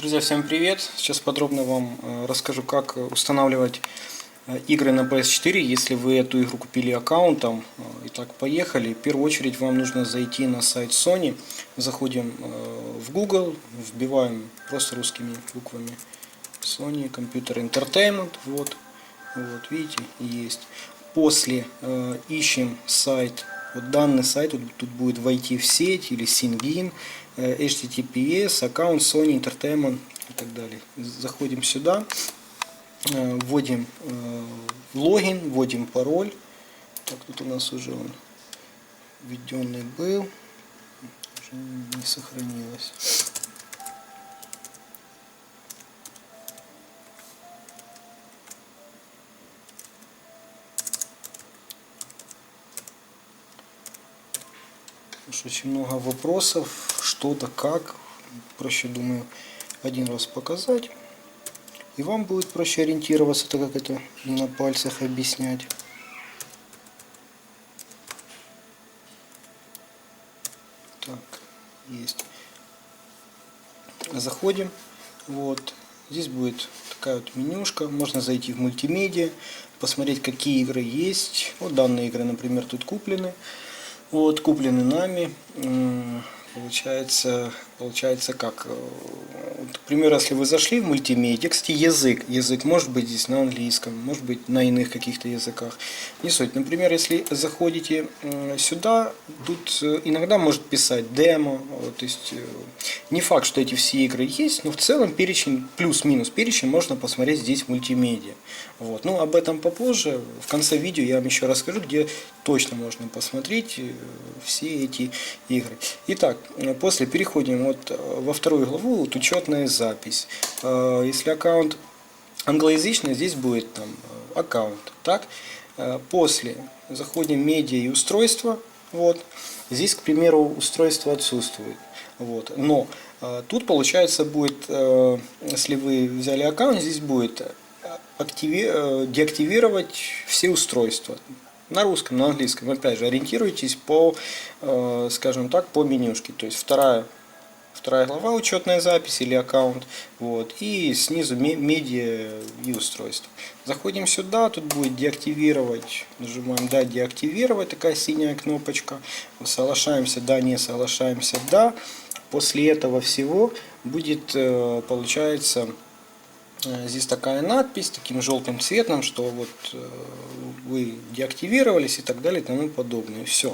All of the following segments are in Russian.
Друзья, всем привет! Сейчас подробно вам расскажу, как устанавливать игры на PS4, если вы эту игру купили аккаунтом. Итак, поехали. В первую очередь вам нужно зайти на сайт Sony. Заходим в Google, вбиваем просто русскими буквами Sony Computer Entertainment. Вот видите, есть. После ищем сайт. Вот данный сайт, тут будет войти в сеть или SyncIn, HTTPS, аккаунт Sony Entertainment и так далее. Заходим сюда, вводим логин, вводим пароль. Так, тут у нас уже он введенный был, уже не сохранилось. Очень много вопросов, что да как. Проще, думаю, один раз показать. И вам будет проще ориентироваться, так как это на пальцах объяснять. Так, есть. Заходим. Вот. Здесь будет такая вот менюшка. Можно зайти в мультимедиа, посмотреть, какие игры есть. Вот данные игры, например, тут куплены. Вот, куплены нами. Получается как? Вот, к примеру, если вы зашли в мультимедиа, кстати, язык может быть здесь на английском, может быть на иных каких-то языках. Не суть. Например, если заходите сюда, тут иногда может писать демо. Вот, то есть не факт, что эти все игры есть, но в целом перечень, плюс-минус перечень можно посмотреть здесь в мультимедиа. Вот. Ну, об этом попозже. В конце видео я вам еще расскажу, где точно можно посмотреть все эти игры. Итак, после переходим вот во вторую главу, вот учетная запись. Если аккаунт англоязычный, здесь будет там аккаунт. Так? После заходим в медиа и устройства. Вот. Здесь, к примеру, устройство отсутствует. Вот. Но тут, получается, будет, если вы взяли аккаунт, здесь будет деактивировать все устройства. На русском, на английском. Опять же, ориентируйтесь по, скажем так, по менюшке. То есть вторая глава, учетная запись или аккаунт. Вот, и снизу медиа и устройство. Заходим сюда, тут будет деактивировать. Нажимаем «Да», деактивировать, такая синяя кнопочка. Соглашаемся «Да», не соглашаемся «Да». После этого всего будет, получается, здесь такая надпись таким желтым цветом, что вот вы деактивировались и так далее и тому подобное. Все.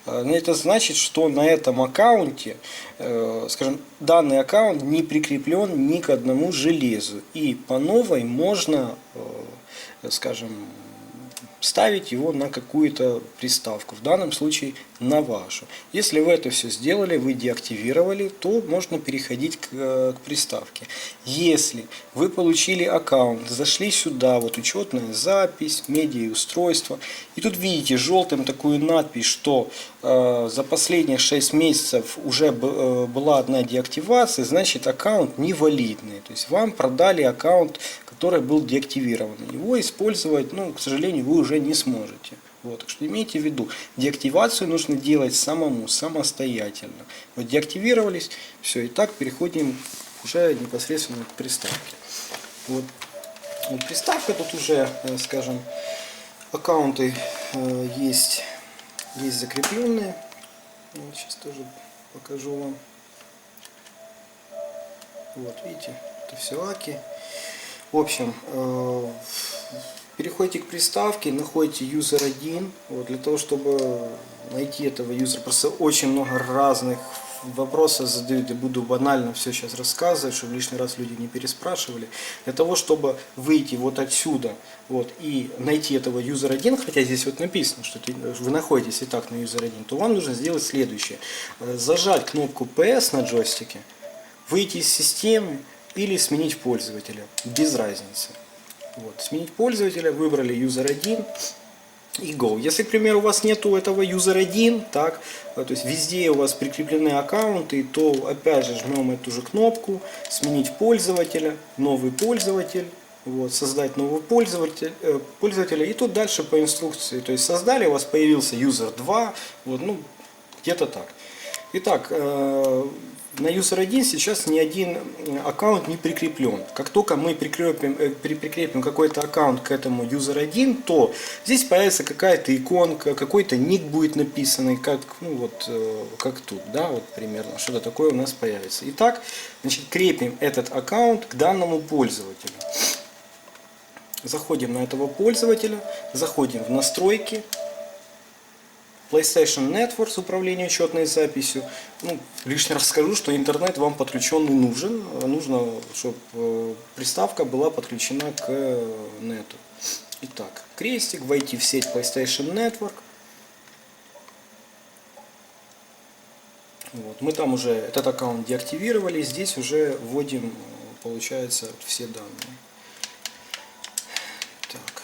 Это значит, что на этом аккаунте, скажем, данный аккаунт не прикреплен ни к одному железу. И по новой можно, скажем, ставить его на какую-то приставку, в данном случае на вашу. Если вы это все сделали, вы деактивировали, то можно переходить к приставке. Если вы получили аккаунт, зашли сюда, вот учетная запись, медиа и устройство, и тут видите желтым такую надпись, что за последние 6 месяцев уже была одна деактивация, значит аккаунт невалидный. То есть вам продали аккаунт, который был деактивирован. Его использовать, ну, к сожалению, вы уже не сможете. Вот, так что имейте в виду, деактивацию нужно делать самому, самостоятельно. Вот деактивировались, все, и так переходим уже непосредственно к приставке. Вот приставка, тут уже, скажем, аккаунты есть закрепленные. Вот, сейчас тоже покажу вам. Вот, видите, это все аки. В общем, переходите к приставке, находите user 1. Вот, для того, чтобы найти этого юзера, просто очень много разных вопросов задают, и буду банально все сейчас рассказывать, чтобы лишний раз люди не переспрашивали. Для того, чтобы выйти вот отсюда вот, и найти этого user 1, хотя здесь вот написано, что вы находитесь и так на user 1, то вам нужно сделать следующее. Зажать кнопку PS на джойстике, выйти из системы или сменить пользователя, без разницы. Вот, сменить пользователя, выбрали user 1 и go. Если, к примеру, у вас нету этого user 1, так, то есть везде у вас прикреплены аккаунты, то опять же жмем эту же кнопку, сменить пользователя, новый пользователь, вот, создать нового пользователя, и тут дальше по инструкции, то есть создали, у вас появился user 2, вот, ну, где-то так. Итак, на User 1 сейчас ни один аккаунт не прикреплен. Как только мы прикрепим какой-то аккаунт к этому User 1, то здесь появится какая-то иконка, какой-то ник будет написанный, как, ну вот, как тут, да, вот примерно, что-то такое у нас появится. Итак, значит, крепим этот аккаунт к данному пользователю. Заходим на этого пользователя, заходим в настройки. PlayStation Network с управлением учетной записью. Ну, лишний раз скажу, что интернет вам подключенный нужен. Нужно, чтобы приставка была подключена к нету. Итак, крестик, войти в сеть PlayStation Network. Вот. Мы там уже этот аккаунт деактивировали. Здесь уже вводим, получается, все данные. Так.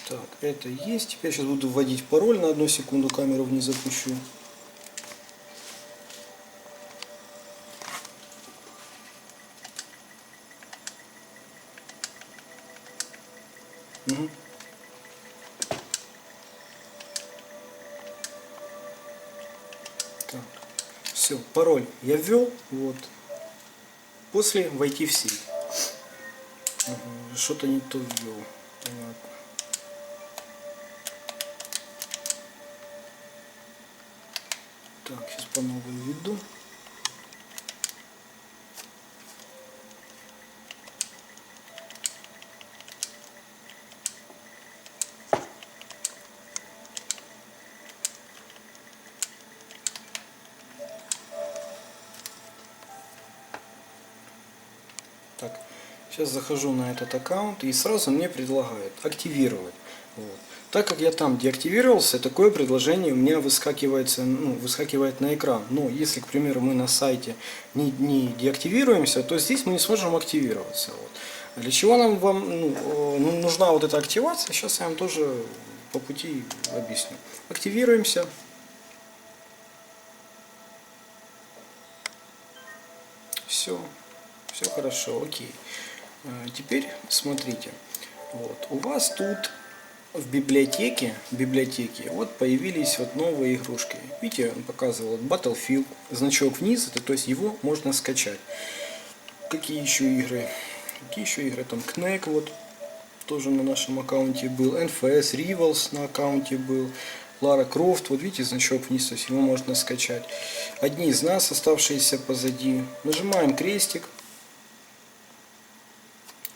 Так, это есть. Теперь сейчас буду вводить пароль, на 1 секунду камеру вниз запущу. Угу. Так. Все, пароль я ввел. Вот. После войти в сеть. Что-то не то ввел. Понятно. Так, сейчас по новой введу. Так, сейчас захожу на этот аккаунт и сразу мне предлагают активировать. Вот. Так как я там деактивировался, такое предложение у меня выскакивает на экран. Но если, к примеру, мы на сайте не деактивируемся, то здесь мы не сможем активироваться. Вот. Для чего вам нужна вот эта активация, сейчас я вам тоже по пути объясню. Активируемся. Все. Все хорошо, окей. Теперь смотрите. Вот. У вас тут в библиотеке вот появились вот новые игрушки. Видите, он показывал Battlefield, значок вниз, это, то есть его можно скачать. Какие еще игры? Там Knack вот тоже на нашем аккаунте был, NFS, Rivals на аккаунте был, Lara Croft, вот видите, значок вниз, то есть его можно скачать. Одни из нас, оставшиеся позади. Нажимаем крестик.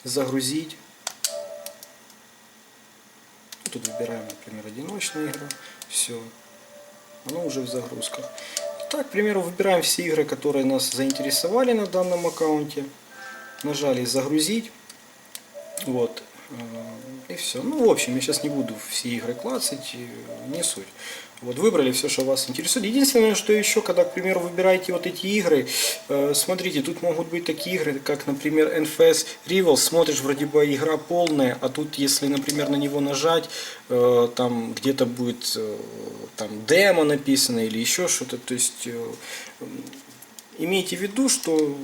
Загрузить. Тут выбираем, например, одиночную игру. Все. Оно уже в загрузках. Так, к примеру, выбираем все игры, которые нас заинтересовали на данном аккаунте. Нажали загрузить. Вот. И все. Ну, в общем, я сейчас не буду все игры клацать, не суть. Вот, выбрали все, что вас интересует. Единственное, что еще, когда, к примеру, выбираете вот эти игры, смотрите, тут могут быть такие игры, как, например, NFS Rivals. Смотришь, вроде бы игра полная, а тут, если, например, на него нажать, там где-то будет там демо написано или еще что-то. То есть, имейте в виду, что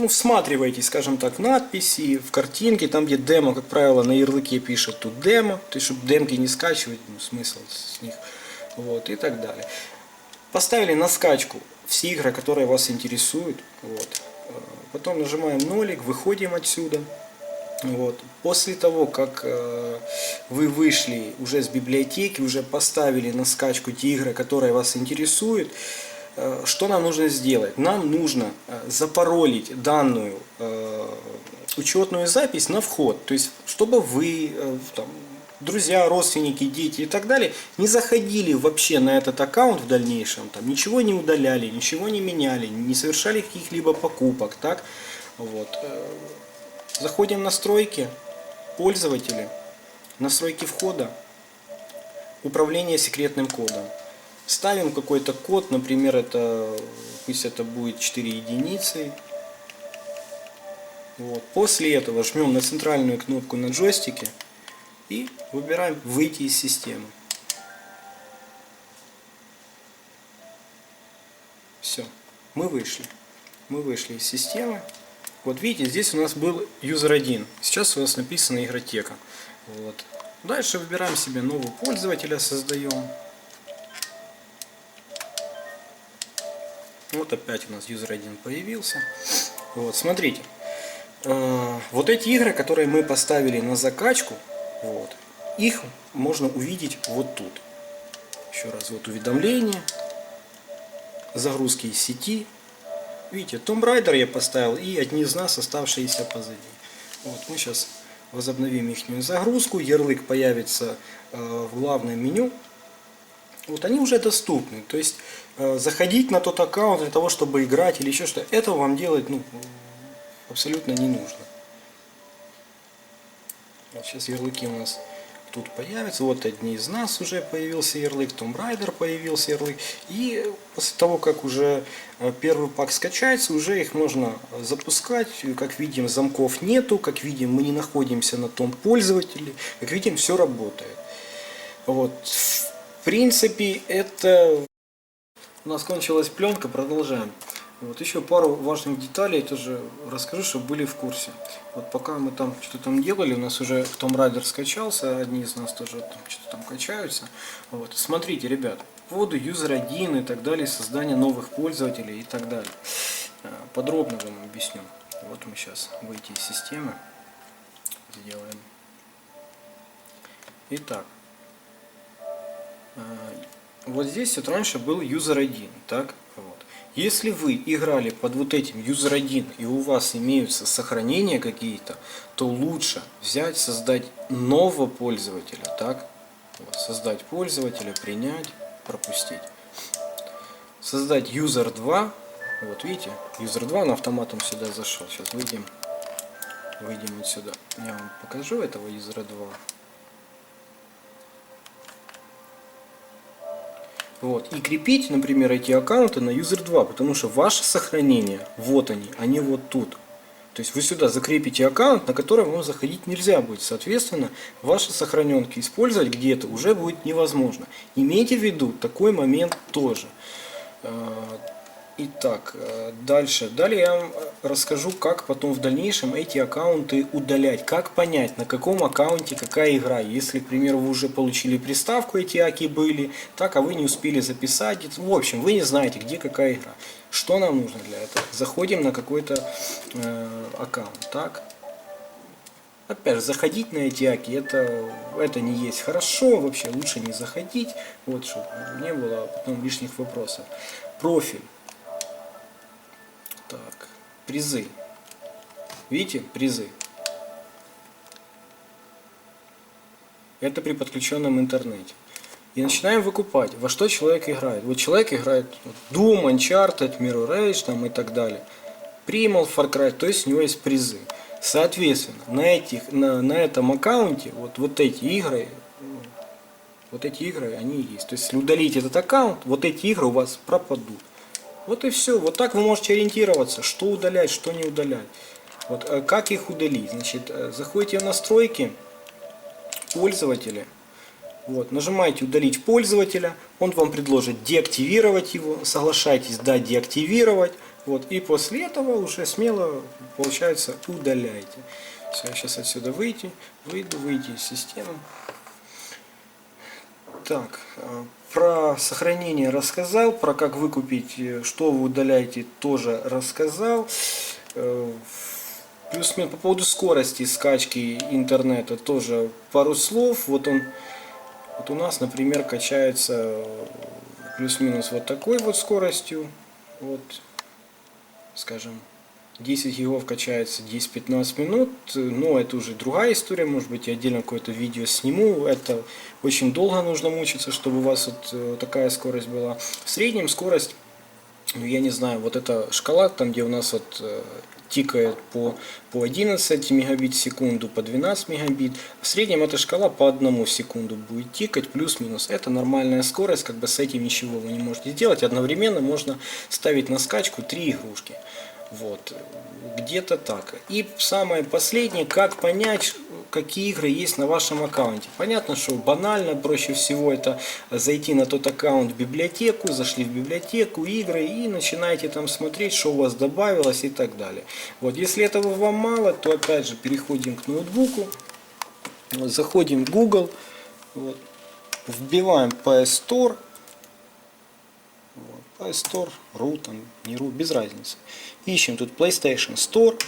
всматривайтесь, скажем так, в надписи, в картинки, там где демо, как правило, на ярлыке пишет тут демо, то есть, чтобы демки не скачивать, смысл с них, вот, и так далее. Поставили на скачку все игры, которые вас интересуют, вот. Потом нажимаем нолик, выходим отсюда. Вот. После того, как вы вышли уже с библиотеки, уже поставили на скачку те игры, которые вас интересуют, что нам нужно сделать? Нам нужно запаролить данную учетную запись на вход. То есть, чтобы вы, там, друзья, родственники, дети и так далее не заходили вообще на этот аккаунт в дальнейшем, там, ничего не удаляли, ничего не меняли, не совершали каких-либо покупок. Так? Вот. Заходим в настройки, пользователи, настройки входа, управление секретным кодом. Ставим какой-то код, например, пусть это будет 4 единицы. Вот. После этого жмем на центральную кнопку на джойстике и выбираем «Выйти из системы». Все. Все, мы вышли. Мы вышли из системы. Вот видите, здесь у нас был юзер 1. Сейчас у нас написана игротека. Вот. Дальше выбираем себе нового пользователя, создаем. Вот опять у нас юзер 1 появился. Вот, смотрите. Вот эти игры, которые мы поставили на закачку, вот, их можно увидеть вот тут. Еще раз, вот уведомление, загрузки из сети. Видите, Tomb Raider я поставил и одни из нас, оставшиеся позади. Вот, мы сейчас возобновим их загрузку, ярлык появится в главном меню. Вот они уже доступны. То есть заходить на тот аккаунт для того, чтобы играть или еще что-то, этого вам делать абсолютно не нужно. Вот сейчас ярлыки у нас тут появятся. Вот одни из нас уже появился ярлык, Tomb Raider появился ярлык. И после того, как уже первый пак скачается, уже их можно запускать. Как видим, замков нету. Как видим, мы не находимся на том пользователе. Как видим, все работает. Вот. В принципе, это... У нас кончилась пленка, продолжаем. Вот еще пару важных деталей тоже расскажу, чтобы были в курсе. Вот пока мы там что-то там делали, у нас уже Tomb Raider скачался, одни из нас тоже там что-то там качаются. Вот. Смотрите, ребят, по поводу юзер 1 и так далее, создание новых пользователей и так далее. Подробно вам объясню. Вот мы сейчас выйти из системы сделаем. Итак, вот здесь вот раньше был юзер 1, так? Вот. Если вы играли под вот этим юзер 1 и у вас имеются сохранения какие-то, то лучше взять, создать нового пользователя, так? Вот, создать пользователя, принять, пропустить. Создать юзер 2, вот видите, юзер 2 на автоматом сюда зашел. Сейчас выйдем вот сюда. Я вам покажу этого юзера 2. Вот. И крепить, например, эти аккаунты на user 2, потому что ваши сохранения, вот они вот тут. То есть вы сюда закрепите аккаунт, на который вам заходить нельзя будет. Соответственно, ваши сохраненки использовать где-то уже будет невозможно. Имейте в виду такой момент тоже. Итак, дальше. Далее я вам расскажу, как потом в дальнейшем эти аккаунты удалять. Как понять, на каком аккаунте какая игра. Если, к примеру, вы уже получили приставку, эти аки были, так, а вы не успели записать. В общем, вы не знаете, где какая игра. Что нам нужно для этого? Заходим на какой-то аккаунт. Так. Опять же, заходить на эти аки, это не есть хорошо. Вообще лучше не заходить. Вот, чтобы не было потом лишних вопросов. Профиль. Так, призы. Видите, призы. Это при подключенном интернете. И начинаем выкупать, во что человек играет. Вот человек играет Doom, Uncharted, Mirror Edge там, и так далее. Primal, Far Cry, то есть у него есть призы. Соответственно, на этом аккаунте вот эти игры, они есть. То есть, если удалить этот аккаунт, вот эти игры у вас пропадут. Вот и все. Вот так вы можете ориентироваться, что удалять, что не удалять. Вот как их удалить. Значит, заходите в настройки пользователя. Вот, нажимаете удалить пользователя. Он вам предложит деактивировать его. Соглашайтесь, да, деактивировать. Вот, и после этого уже смело, получается, удаляйте. Все, я сейчас отсюда выйти из системы. Так, про сохранение рассказал, про как выкупить, что вы удаляете, тоже рассказал. Плюс-минус по поводу скорости скачки интернета тоже пару слов. Вот у нас, например, качается плюс-минус вот такой вот скоростью. Вот, скажем, 10 гигов качается 10-15 минут, но это уже другая история, может быть я отдельно какое-то видео сниму, это очень долго нужно мучиться, чтобы у вас вот такая скорость была. В среднем скорость, я не знаю, вот эта шкала, там где у нас вот тикает по 11 мегабит в секунду, по 12 мегабит, в среднем эта шкала по 1 секунду будет тикать, плюс-минус. Это нормальная скорость, как бы с этим ничего вы не можете сделать. Одновременно можно ставить на скачку 3 игрушки. Вот, где-то так. И самое последнее, как понять, какие игры есть на вашем аккаунте. Понятно, что банально, проще всего это зайти на тот аккаунт в библиотеку, зашли в библиотеку, игры и начинаете там смотреть, что у вас добавилось и так далее. Вот, если этого вам мало, то опять же переходим к ноутбуку, заходим в Google, вот, вбиваем PS Store, Play Store, RU, там, не RU, без разницы. Ищем тут PlayStation Store.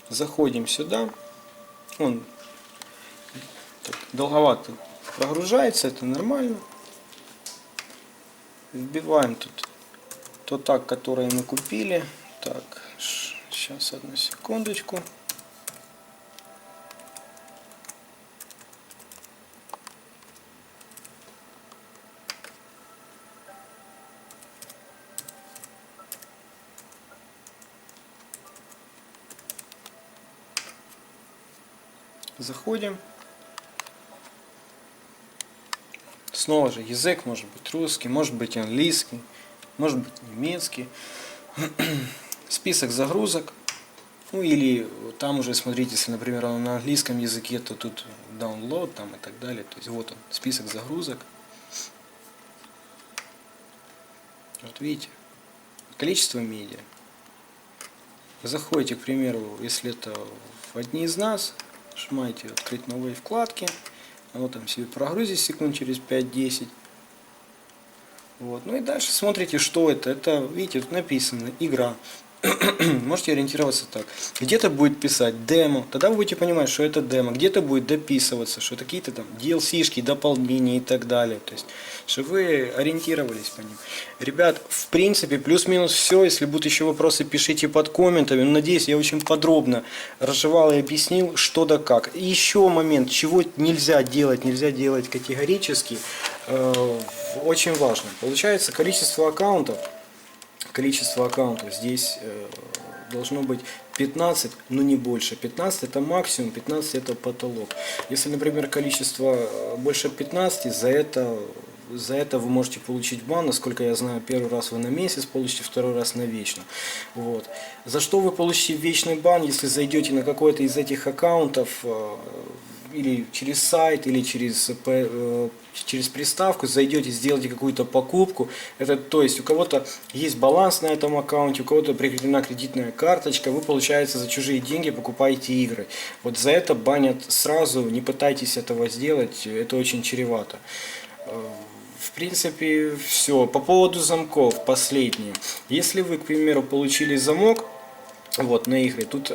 Заходим сюда. Он так, долговато прогружается, это нормально. Вбиваем тут тот так, который мы купили. Так, сейчас одну секундочку. Заходим. Снова же язык может быть русский, может быть английский, может быть немецкий. Список загрузок. Ну или там уже смотрите, если, например, он на английском языке, то тут download там и так далее. То есть вот он, список загрузок. Вот видите, количество медиа. Заходите, к примеру, если это в одни из нас, нажимаете открыть новые вкладки. Вот там себе прогрузить секунд через 5-10. Вот. Ну и дальше смотрите, что это. Это, видите, тут написано игра. Можете ориентироваться так. Где-то будет писать демо, тогда вы будете понимать, что это демо. Где-то будет дописываться, что какие-то там DLC-шки, дополнения и так далее. То есть, чтобы вы ориентировались по ним. Ребят, в принципе, плюс-минус все. Если будут еще вопросы, пишите под комментами. Надеюсь, я очень подробно разжевал и объяснил, что да как. И еще момент, чего нельзя делать категорически, очень важно. Получается, количество аккаунтов здесь должно быть 15, но не больше. 15 это максимум, 15 это потолок. Если, например, количество больше 15, за это вы можете получить бан. Насколько я знаю, первый раз вы на месяц получите, второй раз на вечно. Вот. За что вы получите вечный бан, если зайдете на какой-то из этих аккаунтов, или через сайт, или через приставку, зайдете, сделаете какую-то покупку. Это, то есть у кого-то есть баланс на этом аккаунте, у кого-то прикреплена кредитная карточка, вы, получается, за чужие деньги покупаете игры. Вот за это банят сразу, не пытайтесь этого сделать, это очень чревато. В принципе, все. По поводу замков, последнее. Если вы, к примеру, получили замок, вот, на игры. Тут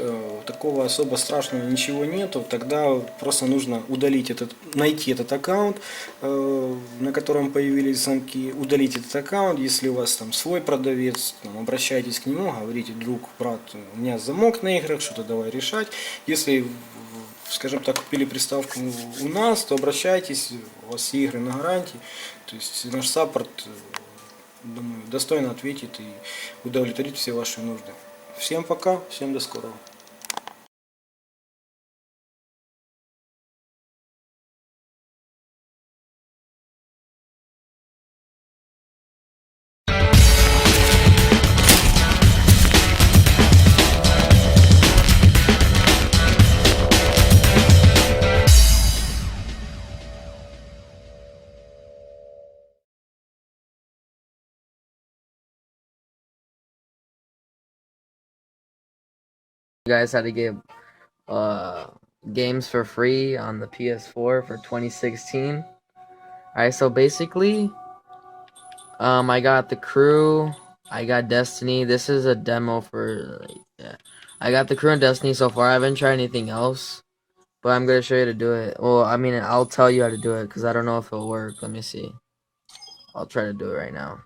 такого особо страшного ничего нету. Тогда просто нужно удалить найти этот аккаунт, на котором появились замки, удалить этот аккаунт. Если у вас там свой продавец, там, обращайтесь к нему, говорите: друг, брат, у меня замок на играх, что-то давай решать. Если, скажем так, купили приставку у нас, то обращайтесь, у вас все игры на гарантии. То есть наш саппорт, думаю, достойно ответит и удовлетворит все ваши нужды. Всем пока, всем до скорого. Guys had to get uh games for free on the PS4 for 2016. Alright, so basically, I got The Crew, I got Destiny. This is a demo for, like, yeah. I got The Crew and Destiny so far. I haven't tried anything else, but I'm gonna show you how to do it. Well, I mean, I'll tell you how to do it because I don't know if it'll work. Let me see. I'll try to do it right now.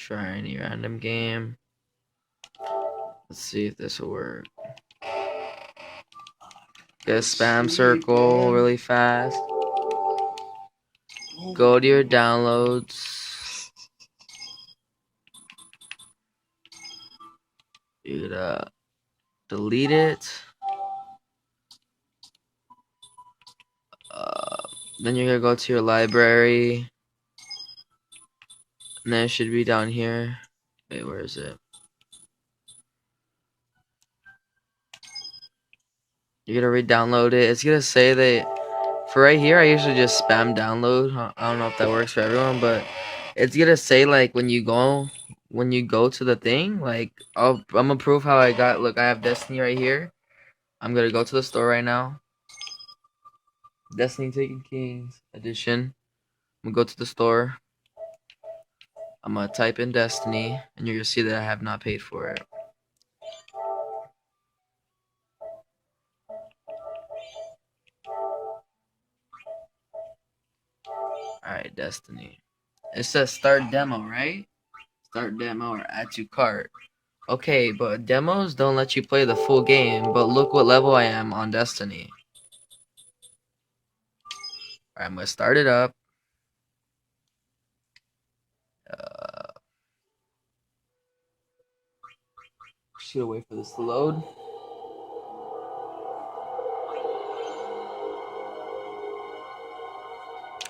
Try any random game. Let's see if this will work. Get a spam circle really fast. Go to your downloads. You're gonna delete it. Then you're gonna go to your library. And then it should be down here. Wait, where is it? You're gonna re-download it. It's gonna say that for right here, I usually just spam download. I don't know if that works for everyone, but it's gonna say like when you go to the thing, like I'm gonna prove how I got. Look, I have Destiny right here. I'm gonna go to the store right now. Destiny Taken Kings edition. I'm gonna go to the store. I'm gonna type in Destiny, and you're gonna see that I have not paid for it. Alright, Destiny. It says start demo, right? Start demo or add to cart. Okay, but demos don't let you play the full game, but look what level I am on Destiny. Alright, I'm gonna start it up. Just gonna wait for this to load.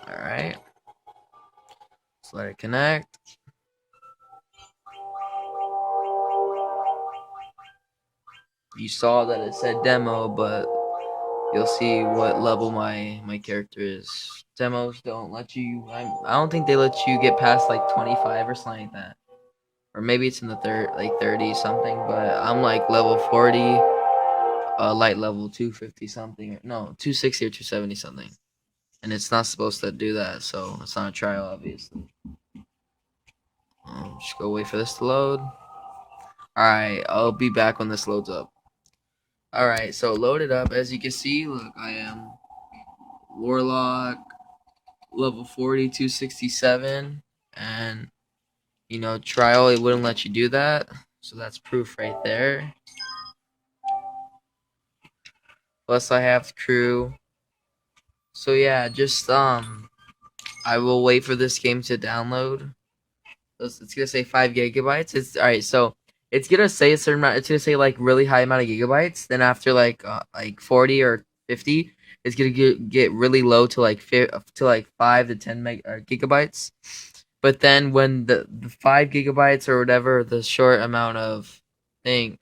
Alright. Let's let it connect. You saw that it said demo, but you'll see what level my character is. Demos don't let you. I don't think they let you get past like 25 or something like that, or maybe it's in the 30 something. But I'm like level 40, light level 250 something. No, 260 or 270 something, and it's not supposed to do that, so it's not a trial, obviously. Just go wait for this to load. All right, I'll be back when this loads up. All right, so loaded up. As you can see, look, I am Warlock, level 40, 267, and trial, it wouldn't let you do that, so that's proof right there. Plus I have crew. So yeah, just I will wait for this game to download. It's gonna say 5 gigabytes. It's all right. So it's gonna say a certain amount. It's gonna say like really high amount of gigabytes. Then after like 40 or 50, it's gonna get really low to like 5 to 10 gigabytes. But then when the 5 gigabytes or whatever the short amount of thing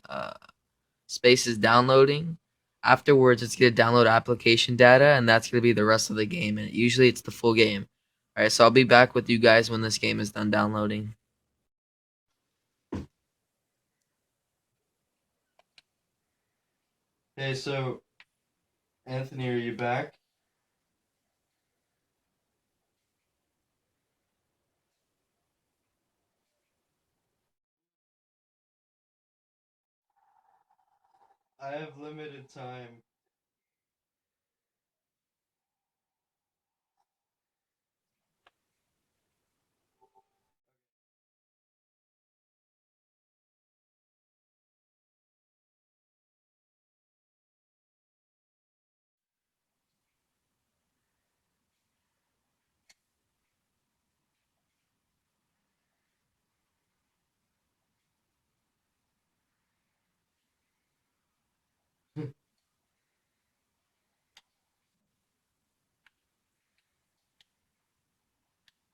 space is downloading, afterwards it's gonna download application data, and that's gonna be the rest of the game. And usually it's the full game. All right, so I'll be back with you guys when this game is done downloading. Hey, so Anthony, are you back? I have limited time.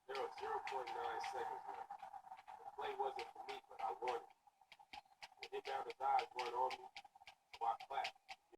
There were 0.9 seconds left. The play wasn't for me, but I wanted it. The hit down his eyes weren't on me.